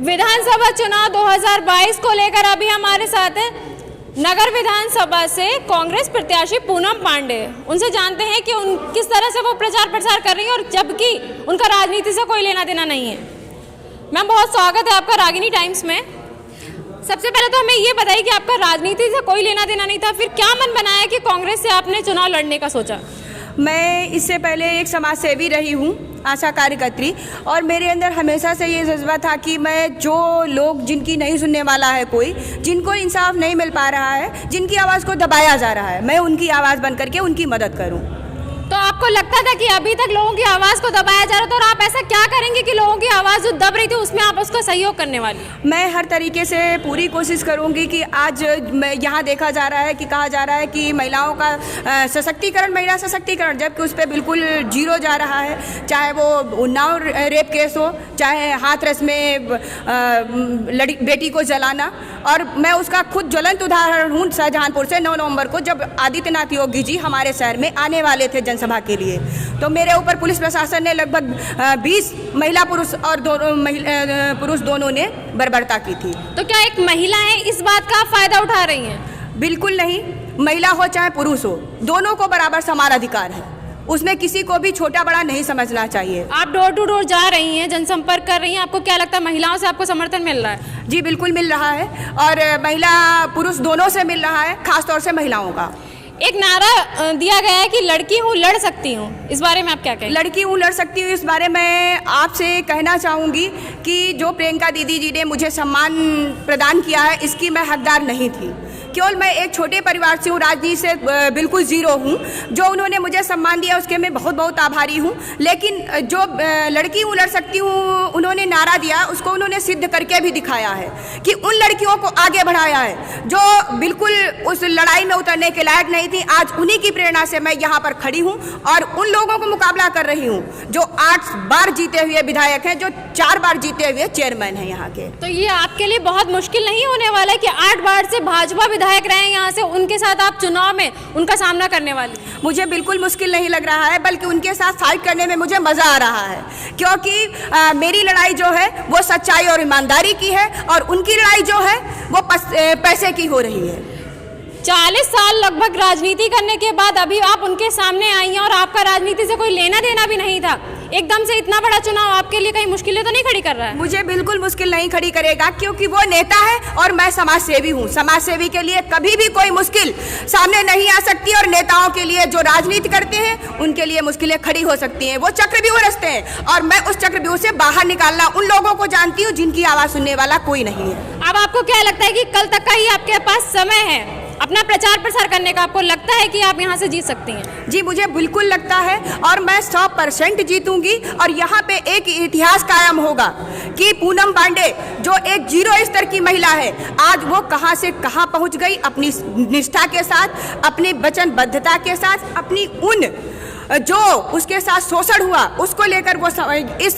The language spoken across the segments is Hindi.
विधानसभा चुनाव 2022 को लेकर अभी हमारे साथ है नगर विधानसभा से कांग्रेस प्रत्याशी पूनम पांडे। उनसे जानते हैं कि किस तरह से वो प्रचार प्रसार कर रही हैं और जबकि उनका राजनीति से कोई लेना देना नहीं है। मैम, बहुत स्वागत है आपका रागिनी टाइम्स में। सबसे पहले तो हमें ये बताइए कि आपका राजनीति से कोई लेना देना नहीं था, फिर क्या मन बनाया कि कांग्रेस से आपने चुनाव लड़ने का सोचा? मैं इससे पहले एक समाज सेवी रही हूँ, आशा कार्यकर्त्री, और मेरे अंदर हमेशा से ये जज्बा था कि मैं जो लोग जिनकी नहीं सुनने वाला है कोई, जिनको इंसाफ नहीं मिल पा रहा है, जिनकी आवाज़ को दबाया जा रहा है, मैं उनकी आवाज़ बन करके उनकी मदद करूँ। तो आपको लगता था कि अभी तक लोगों की आवाज़ को दबाया जा रहा था, और आप ऐसा क्या करेंगे कि लोगों की आवाज़ जो दब रही थी उसमें आप उसको सहयोग करने वाली? मैं हर तरीके से पूरी कोशिश करूंगी कि आज यहाँ देखा जा रहा है कि कहा जा रहा है कि महिलाओं का सशक्तिकरण, महिला सशक्तिकरण, जबकि उस पर बिल्कुल जीरो जा रहा है। चाहे वो उन्नाव रेप केस हो, चाहे हाथरस में बेटी को जलाना, और मैं उसका खुद ज्वलंत उदाहरण हूँ। शाहजहांपुर से 9 नवंबर को जब आदित्यनाथ योगी जी हमारे शहर में आने वाले थे जनसभा के लिए, तो मेरे ऊपर पुलिस प्रशासन ने लगभग 20 महिला पुरुष और पुरुष दोनों ने बर्बरता की थी। तो क्या एक महिला है इस बात का फायदा उठा रही हैं? बिल्कुल नहीं। महिला हो चाहे पुरुष हो, दोनों को बराबर समान अधिकार है। उसमें किसी को भी छोटा बड़ा नहीं समझना चाहिए। आप डोर टू डोर जा रही हैं, जनसंपर्क कर रही हैं, आपको क्या लगता है महिलाओं से आपको समर्थन मिल रहा है? जी बिल्कुल मिल रहा है, और महिला पुरुष दोनों से मिल रहा है, खासतौर से महिलाओं का। एक नारा दिया गया है कि लड़की हूँ लड़ सकती हूँ, इस बारे में आप क्या कहेंगे? लड़की हूँ लड़ सकती हूँ, इस बारे में आपसे कहना चाहूँगी कि जो प्रियंका दीदी जी ने मुझे सम्मान प्रदान किया है, इसकी मैं हकदार नहीं थी। केवल मैं एक छोटे परिवार से हूँ, राजनीति से बिल्कुल जीरो हूँ। जो उन्होंने मुझे सम्मान दिया उसके मैं बहुत बहुत आभारी हूँ। लेकिन जो लड़की हूँ लड़ सकती हूँ उन्होंने नारा दिया, उसको उन्होंने सिद्ध करके भी दिखाया है कि उन लड़कियों को आगे बढ़ाया है जो बिल्कुल उस लड़ाई में उतरने के लायक नहीं थी। आज उन्हीं की प्रेरणा से मैं यहाँ पर खड़ी हूँ और उन लोगों को मुकाबला कर रही हूँ जो 8 बार जीते हुए विधायक हैं, जो 4 बार जीते हुए चेयरमैन हैं यहाँ के। तो ये आपके लिए बहुत मुश्किल नहीं होने वाला है कि 8 बार से भाजपा विधायक रहे हैं यहाँ से, उनके साथ आप चुनाव में उनका सामना करने वाली? मुझे बिल्कुल मुश्किल नहीं लग रहा है, बल्कि उनके साथ फाइट करने में मुझे मजा आ रहा है, क्योंकि मेरी लड़ाई जो है वो सच्चाई और ईमानदारी की है, और उनकी लड़ाई जो है वो पैसे की हो रही है। 40 साल लगभग राजनीति करने के बाद अभी आप उनके सामने आई हैं और आपका राजनीति से कोई लेना देना भी नहीं था, एकदम से इतना बड़ा चुनाव आपके लिए कहीं मुश्किलें तो नहीं खड़ी कर रहा है? मुझे बिल्कुल मुश्किल नहीं खड़ी करेगा, क्योंकि वो नेता है और मैं समाज सेवी हूँ। समाज सेवी के लिए कभी भी कोई मुश्किल सामने नहीं आ सकती, और नेताओं के लिए जो राजनीति करते हैं उनके लिए मुश्किलें खड़ी हो सकती हैं। वो चक्रव्यूह रचते हैं और मैं उस चक्रव्यूह से बाहर निकालना उन लोगों को जानती हूँ जिनकी आवाज़ सुनने वाला कोई नहीं है। अब आपको क्या लगता है कि कल तक का ही आपके पास समय है अपना प्रचार प्रसार करने का? आपको लगता है कि आप यहाँ से जीत सकती हैं? जी मुझे बिल्कुल लगता है, और मैं 100% जीतूंगी। और यहाँ पे एक इतिहास कायम होगा कि पूनम पांडे जो एक 0 स्तर की महिला है, आज वो कहाँ से कहाँ पहुँच गई, अपनी निष्ठा के साथ, अपनी वचनबद्धता के साथ, अपनी उन जो उसके साथ शोषण हुआ उसको लेकर वो इस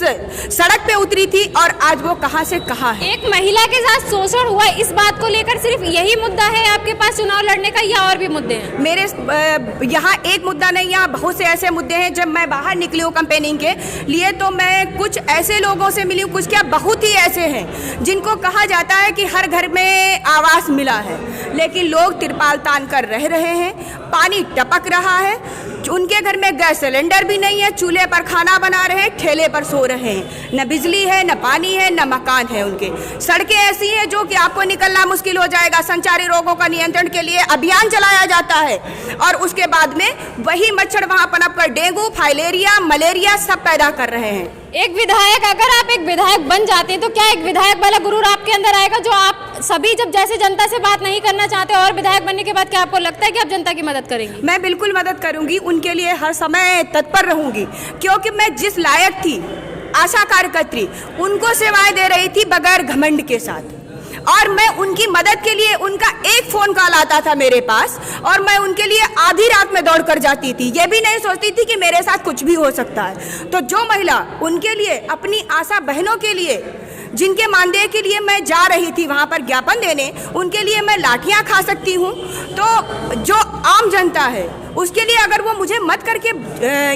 सड़क पे उतरी थी, और आज वो कहाँ से कहाँ है। एक महिला के साथ शोषण हुआ, इस बात को लेकर सिर्फ यही मुद्दा है आपके पास चुनाव लड़ने का, या और भी मुद्दे हैं? मेरे यहाँ एक मुद्दा नहीं, यहाँ बहुत से ऐसे मुद्दे हैं। जब मैं बाहर निकली हूँ कैंपेनिंग के लिए, तो मैं कुछ ऐसे लोगों से मिली हूँ, कुछ क्या बहुत ही ऐसे हैं जिनको कहा जाता है कि हर घर में आवास मिला है, लेकिन लोग तिरपाल तान कर रह रहे हैं, पानी टपक रहा है, उनके घर में गैस सिलेंडर भी नहीं है, चूल्हे पर खाना बना रहे हैं, ठेले पर सो रहे हैं, न बिजली है, न पानी है, न मकान है। उनके सड़कें ऐसी हैं जो कि आपको निकलना मुश्किल हो जाएगा। संचारी रोगों का नियंत्रण के लिए अभियान चलाया जाता है, और उसके बाद में वही मच्छर वहां पनप कर डेंगू, फाइलेरिया, मलेरिया सब पैदा कर रहे हैं। एक विधायक, अगर आप एक विधायक बन जाते हैं तो क्या एक विधायक वाला गुरूर आपके अंदर आएगा, जो आप सभी जब जैसे जनता से बात नहीं करना चाहते, और विधायक बनने के बाद क्या आपको लगता है कि आप जनता की मदद करेंगी? मैं बिल्कुल मदद करूंगी, उनके लिए हर समय तत्पर रहूंगी, क्योंकि मैं जिस लायक थी आशा कार्यकर्त्री, उनको सेवाएं दे रही थी बगैर घमंड के साथ, और मैं उनकी मदद के लिए, उनका एक फोन कॉल आता था मेरे पास और मैं उनके लिए आधी रात में दौड़ कर जाती थी, ये भी नहीं सोचती थी कि मेरे साथ कुछ भी हो सकता है। तो जो महिला उनके लिए, अपनी आशा बहनों के लिए, जिनके मानदेय के लिए मैं जा रही थी वहाँ पर ज्ञापन देने, उनके लिए मैं लाठियाँ खा सकती हूँ, तो जो आम जनता है उसके लिए अगर वो मुझे मत करके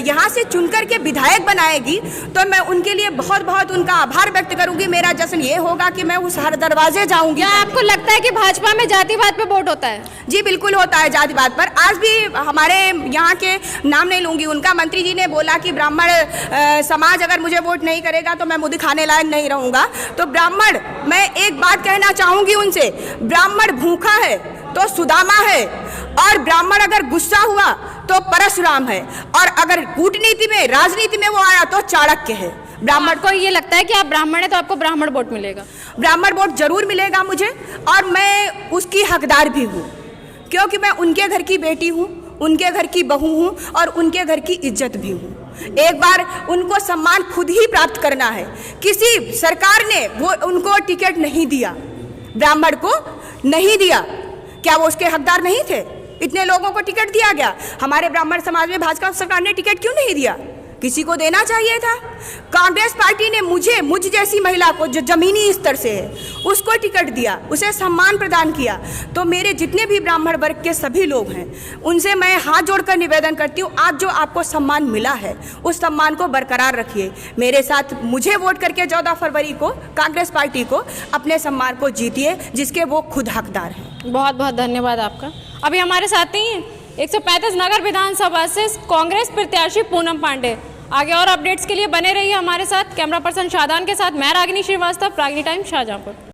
यहाँ से चुन करके विधायक बनाएगी तो मैं उनके लिए बहुत बहुत उनका आभार व्यक्त करूंगी। मेरा जश्न ये होगा कि मैं उस हर दरवाजे जाऊंगी। क्या आपको लगता है कि भाजपा में जातिवाद पे वोट होता है? जी बिल्कुल होता है जातिवाद पर। आज भी हमारे यहाँ के नाम नहीं लूंगी, उनका मंत्री जी ने बोला कि ब्राह्मण समाज अगर मुझे वोट नहीं करेगा तो मैं मुँह दिखाने लायक नहीं रहूंगा। तो ब्राह्मण, मैं एक बात कहना चाहूंगी उनसे, ब्राह्मण भूखा है तो सुदामा है, और ब्राह्मण अगर गुस्सा हुआ तो परशुराम है, और अगर कूटनीति में राजनीति में वो आया तो चाणक्य है। ब्राह्मण को ये लगता है कि आप ब्राह्मण है तो आपको ब्राह्मण वोट मिलेगा? ब्राह्मण वोट जरूर मिलेगा मुझे, और मैं उसकी हकदार भी हूँ, क्योंकि मैं उनके घर की बेटी हूँ, उनके घर की बहू हूँ, और उनके घर की इज्जत भी हूँ। एक बार उनको सम्मान खुद ही प्राप्त करना है। किसी सरकार ने वो उनको टिकट नहीं दिया, ब्राह्मण को नहीं दिया, क्या वो उसके हकदार नहीं थे? इतने लोगों को टिकट दिया गया, हमारे ब्राह्मण समाज में भाजपा सरकार ने टिकट क्यों नहीं दिया? किसी को देना चाहिए था। कांग्रेस पार्टी ने मुझ जैसी महिला को जो जमीनी स्तर से है उसको टिकट दिया, उसे सम्मान प्रदान किया। तो मेरे जितने भी ब्राह्मण वर्ग के सभी लोग हैं उनसे मैं हाथ जोड़कर निवेदन करती हूँ, आज जो आपको सम्मान मिला है उस सम्मान को बरकरार रखिए। मेरे साथ मुझे वोट करके 14 फरवरी को कांग्रेस पार्टी को अपने सम्मान को जीतिए, जिसके वो खुद हकदार हैं। बहुत बहुत धन्यवाद आपका। अभी हमारे साथ ही 135 नगर विधानसभा से कांग्रेस प्रत्याशी पूनम पांडे। आगे और अपडेट्स के लिए बने रहिए हमारे साथ। कैमरा पर्सन शादान के साथ मैं रागिनी श्रीवास्तव, रागिनी टाइम, शाहजहांपुर।